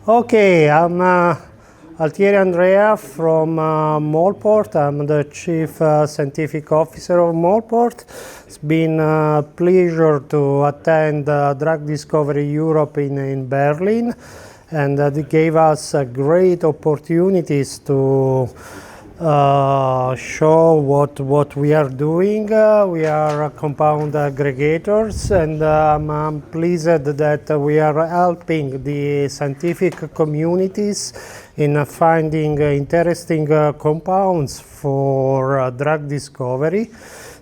Okay, I'm Altieri Andrea from Molport. I'm the Chief Scientific Officer of Molport. It's been a pleasure to attend Drug Discovery Europe in Berlin, and it gave us great opportunities to show what we are doing. We are compound aggregators, and I'm pleased that we are helping the scientific communities in finding interesting compounds for drug discovery.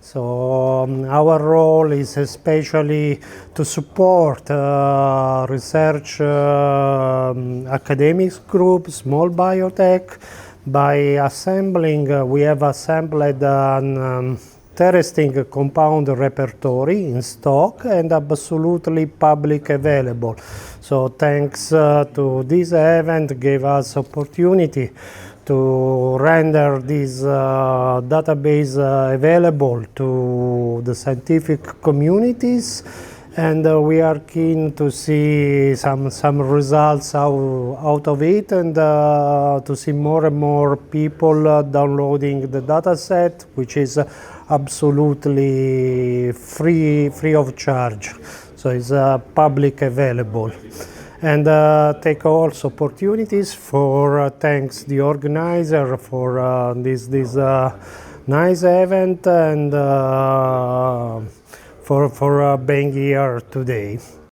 So our role is especially to support research academic groups, small biotech, by assembling. We have assembled an interesting compound repertory in stock and absolutely public available. So thanks to this event gave us opportunity to render this database available to the scientific communities, and we are keen to see some results out of it, and to see more and more people downloading the dataset, which is absolutely free of charge. So it's public available. And take also opportunities for thanks the organizer for this nice event, and for being here today.